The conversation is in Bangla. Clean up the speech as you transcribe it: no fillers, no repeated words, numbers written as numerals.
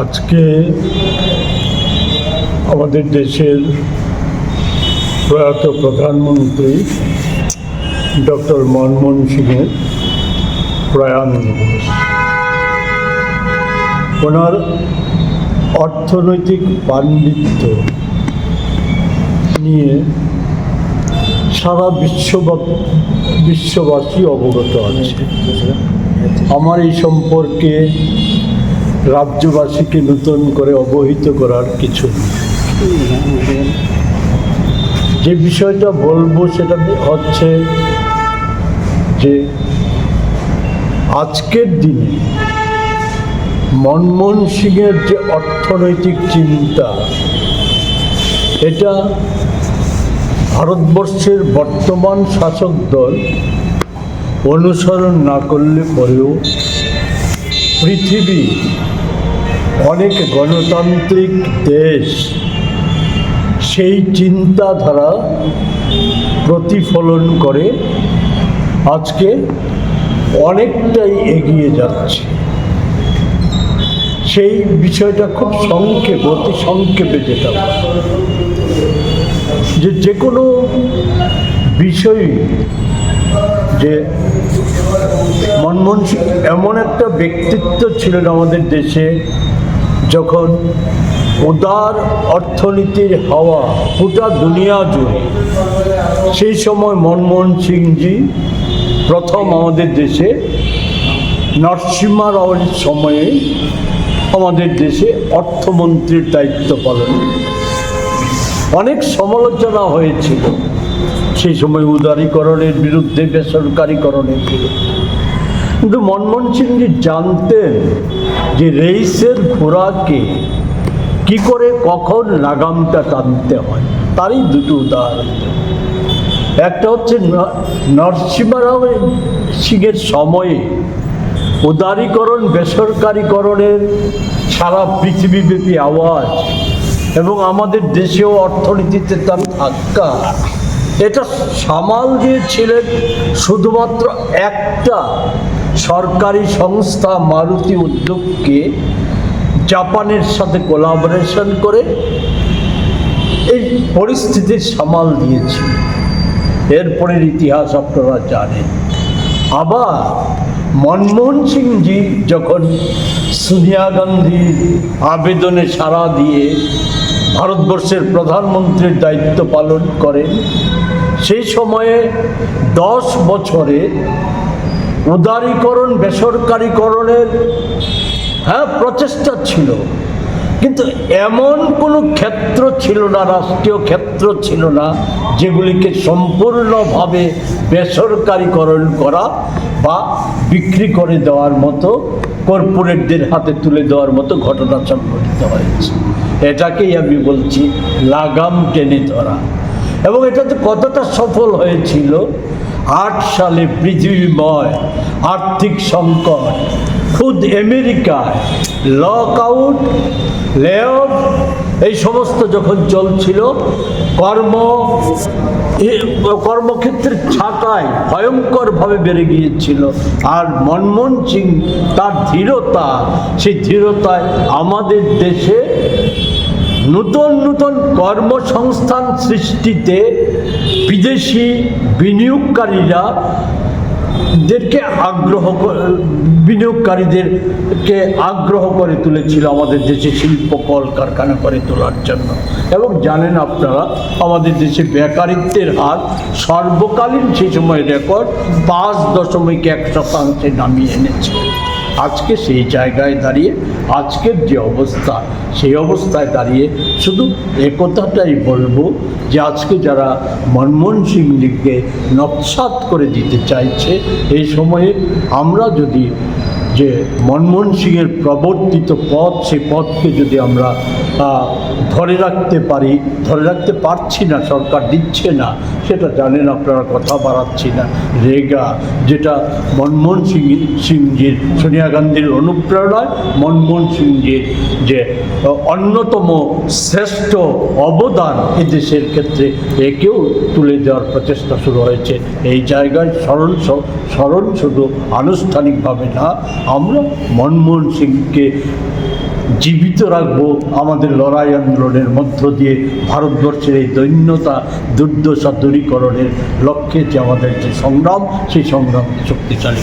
আজকে আমাদের দেশের প্রয়াত প্রধানমন্ত্রী ডক্টর মনমোহন সিংয়ের প্রয়াণ দিবস। ওনার অর্থনৈতিক পাণ্ডিত্য নিয়ে সারা বিশ্ববাসী অবগত আছে। আমার এই সম্পর্কে রাজ্যবাসীকে নতুন করে অবহিত করার কিছু নেই। যে বিষয়টা বলবো সেটা হচ্ছে যে আজকের দিনে মনমোহন সিংয়ের যে অর্থনৈতিক চিন্তা, এটা ভারতবর্ষের বর্তমান শাসক দল অনুসরণ না করলে পরেও পৃথিবী অনেক গণতান্ত্রিক দেশ সেই চিন্তাধারা প্রতিফলন করে আজকে অনেকটাই এগিয়ে যাচ্ছে। সেই বিষয়টা খুব অতি সংক্ষেপে যেটা যে কোনো বিষয়, যে মনমোহন সিং এমন একটা ব্যক্তিত্ব ছিলেন আমাদের দেশে, যখন উদার অর্থনীতির হাওয়া গোটা দুনিয়া জুড়ে, সেই সময় মনমোহন সিংজি প্রথম আমাদের দেশে নরসিংহ রাওয়ের সময়ে আমাদের দেশে অর্থমন্ত্রীর দায়িত্ব পালন। অনেক সমালোচনা হয়েছিল সেই সময় উদারীকরণের বিরুদ্ধে, বেসরকারীকরণের বিরুদ্ধে, কিন্তু মনমোহন সিংজি জানতেন যে রেইসের ঘোড়াকে কি করে কখন লাগামটা টানতে হয়। তারই দুটো উদাহরণ। একটা হচ্ছে নরসিংহ রাও সিংয়ের সময়ে উদারীকরণ, বেসরকারীকরণের সারা পৃথিবীব্যাপী আওয়াজ, এবং আমাদের দেশেও অর্থনীতিতে তার ধাক্কা, এটা সামাল দিয়েছিলেন শুধুমাত্র একটা সরকারি সংস্থা মারুতি উদ্যোগকে জাপানের সাথে কোলাবোরেশন করে এই পরিস্থিতির সামাল দিয়েছিল। এরপরের ইতিহাস আপনারা জানেন। আবার মনমোহন সিংজি যখন সোনিয়া গান্ধীর আবেদনে সাড়া দিয়ে ভারতবর্ষের প্রধানমন্ত্রীর দায়িত্ব পালন করেন, সেই সময়ে 10 বছরে উদারীকরণ, বেসরকারীকরণের প্রচেষ্টা ছিল, কিন্তু এমন কোনো ক্ষেত্র ছিল না, রাষ্ট্রীয় ক্ষেত্র ছিল না যেগুলিকে সম্পূর্ণভাবে বেসরকারীকরণ করা বা বিক্রি করে দেওয়ার মতো, কর্পোরেটদের হাতে তুলে দেওয়ার মতো ঘটনা সংঘটিত হয়েছে। এটাকেই আমি বলছি লাগাম টেনে ধরা। এবং এটাতে কতটা সফল হয়েছিল, 8 সালে পৃথিবীময় আর্থিক সংকট, খুদ আমেরিকায় লকআউট, লে অফ, এই সমস্ত যখন চলছিল, কর্মক্ষেত্রের ছাঁটাই ভয়ঙ্করভাবে বেড়ে গিয়েছিল। আর মনমোহন সিং তার ধীরতা, সেই ধীরতায় আমাদের দেশে নতুন নতুন কর্মসংস্থান সৃষ্টিতে বিদেশি বিনিয়োগকারীদেরকে আগ্রহ করে তুলেছিল আমাদের দেশে শিল্প কলকারখানা করে তোলার জন্য। এবং জানেন আপনারা, আমাদের দেশে বেকারিত্বের হার সর্বকালীন সেই সময় রেকর্ড 5.1% নামিয়ে এনেছে। আজকে সেই জায়গায় দাঁড়িয়ে, আজকের যে অবস্থা, সেই অবস্থায় দাঁড়িয়ে শুধু একথাটাই বলবো যে আজকে যারা মনমোহন সিংকে নস্যাৎ করে দিতে চাইছে, এই সময়ে আমরা যদি যে মনমোহন সিংয়ের প্রবর্তিত পথ, সেই পথকে যদি আমরা ধরে রাখতে পারছি না, সরকার দিচ্ছে না, সেটা জানেন আপনারা, কথা বাড়াচ্ছি না। রেগা, যেটা মনমোহন সিংজির, সোনিয়া গান্ধীর অনুপ্রেরণায় মনমোহন সিংজির যে অন্যতম শ্রেষ্ঠ অবদান এ দেশের ক্ষেত্রে, একেও তুলে দেওয়ার প্রচেষ্টা শুরু হয়েছে। এই জায়গায় স্মরণ শুধু আনুষ্ঠানিকভাবে না, আমরা মনমোহন সিংকে জীবিত রাখবো আমাদের লড়াই আন্দোলনের মধ্য দিয়ে ভারতবর্ষের এই দৈন্যতা দুর্দশা দূরীকরণের লক্ষ্যে যে আমাদের যে সংগ্রাম, সেই সংগ্রাম শক্তিশালী।